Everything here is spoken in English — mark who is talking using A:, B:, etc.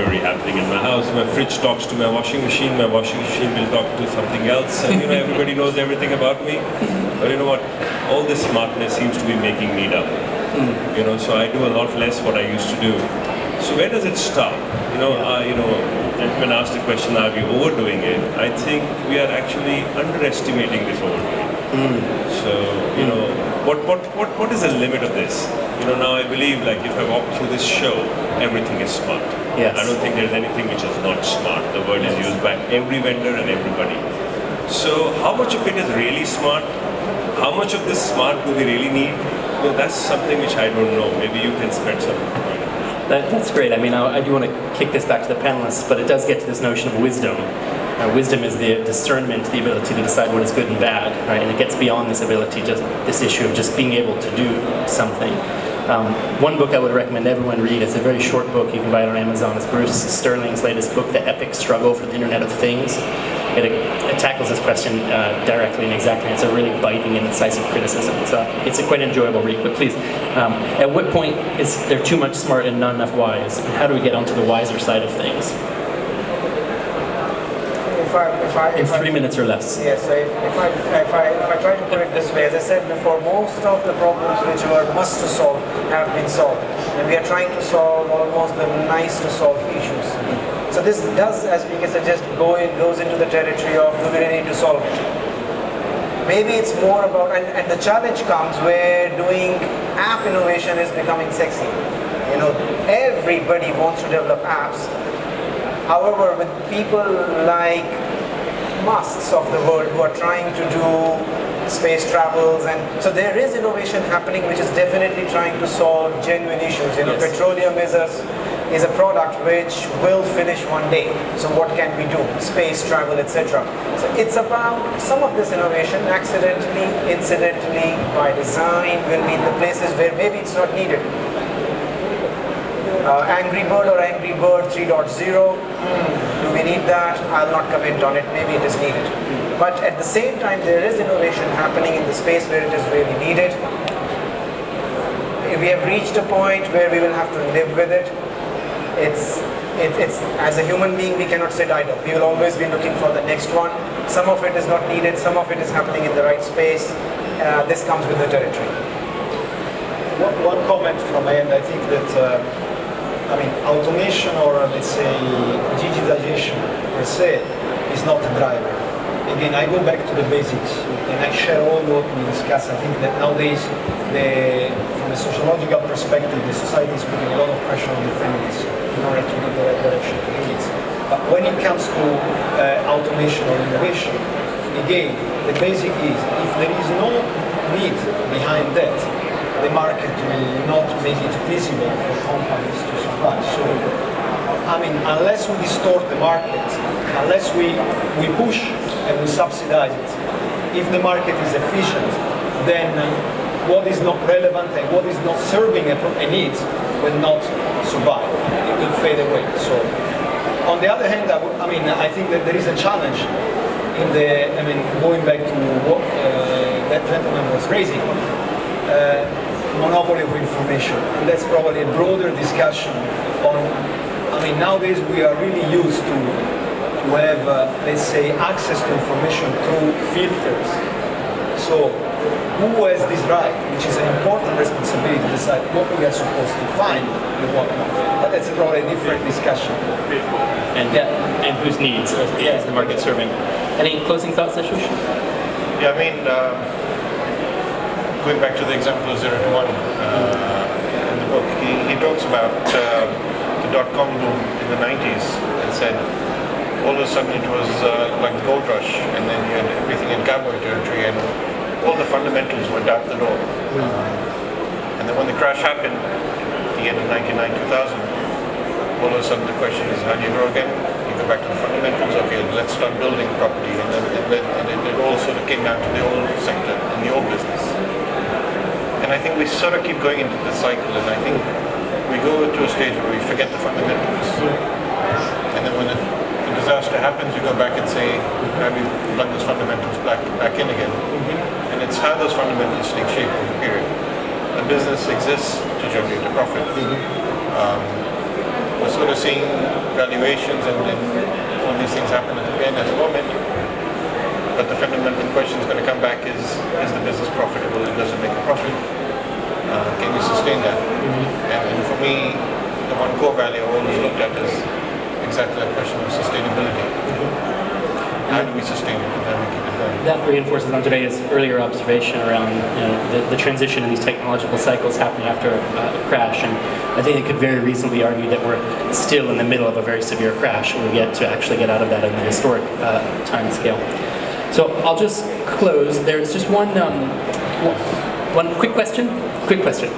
A: discovery happening in my house. My fridge talks to my washing machine will talk to something else, and everybody knows everything about me. But you know what? All this smartness seems to be making me dumb. So I do a lot less what I used to do. So where does it stop? Gentlemen asked the question, are we overdoing it? I think we are actually underestimating this overdoing. So, what is the limit of this? Now I believe, like, if I walk through this show, everything is smart.
B: Yes.
A: I don't think there's anything which is not smart. The word is used by every vendor and everybody. So how much of it is really smart? How much of this smart do we really need? That's something which I don't know. Maybe you can spread some light.
B: That's great. I mean, I do want to kick this back to the panelists, but it does get to this notion of wisdom. Wisdom is the discernment, the ability to decide what is good and bad, right? And it gets beyond this ability, just this issue of just being able to do something. One book I would recommend everyone read, it's a very short book, you can buy it on Amazon, it's Bruce Sterling's latest book, The Epic Struggle for the Internet of Things. It tackles this question directly and exactly. It's a really biting and incisive criticism. It's a quite enjoyable read. But please, at what point is there too much smart and not enough wise? And how do we get onto the wiser side of things? In 3 minutes or less.
C: Yes, so if I try to put it this way, as I said before, most of the problems which were must to solve have been solved. And we are trying to solve almost the nice to solve issues. So this does, as we can suggest, goes into the territory of do we really need to solve it. Maybe it's more about, and the challenge comes where doing app innovation is becoming sexy. Everybody wants to develop apps. However, with people like Musks of the world who are trying to do space travels, and so there is innovation happening which is definitely trying to solve genuine issues.
B: Yes.
C: Petroleum is a product which will finish one day. So what can we do? Space travel, etc. So it's about some of this innovation accidentally, incidentally, by design will be in the places where maybe it's not needed. Angry Bird or Angry Bird 3.0, do we need that? I'll not comment on it, maybe it is needed. But at the same time, there is innovation happening in the space where it is really needed. We have reached a point where we will have to live with it. It's as a human being, we cannot sit idle. We will always be looking for the next one. Some of it is not needed, some of it is happening in the right space. This comes with the territory.
D: One comment from my end, I think that automation or let's say digitization per se is not a driver. Again, I go back to the basics and I share all what we discussed. I think that nowadays, from a sociological perspective, the society is putting a lot of pressure on the families in order to give the right direction to the kids. But when it comes to automation or innovation, again, the basic is if there is no need behind that, the market will not make it feasible for companies to survive. So, unless we distort the market, unless we push and we subsidize it, if the market is efficient, then what is not relevant and what is not serving a need will not survive. It will fade away. So, on the other hand, I think that there is a challenge in going back to what that gentleman was raising. Monopoly of information, and that's probably a broader discussion on, nowadays we are really used to have, let's say, access to information through filters. So, who has this right, which is an important responsibility to decide what we are supposed to find and what not. But that's probably a different discussion.
B: And whose needs is the market serving? Any closing thoughts, Ashush?
E: Yeah, going back to the example of 0 to 1 in the book, he talks about the dot-com boom in the 90s and said all of a sudden it was like the gold rush, and then you had everything in cowboy territory and all the fundamentals went out the door. And then when the crash happened at the end of 99, 2000, all of a sudden the question is, how do you grow again? You go back to the fundamentals, okay, let's start building property, and it all sort of came down to the oil sector and the oil business. And I think we sort of keep going into this cycle, and I think we go to a stage where we forget the fundamentals. And then when the disaster happens, you go back and say, now we plug those fundamentals back in again. And it's how those fundamentals take shape over a period. A business exists to generate a profit. we're sort of seeing valuations and all these things happen at the moment. But the fundamental question is going to come back is the business profitable and does it make a profit? Can you sustain that? And for me, the one core value I always looked at is exactly that question of sustainability. How do we sustain it and how do we keep it going?
B: That reinforces on today's earlier observation around the transition in these technological cycles happening after a crash. And I think it could very reasonably argue that we're still in the middle of a very severe crash. We're yet to actually get out of that in the historic time scale. So I'll just close. There's just one quick question. Quick question.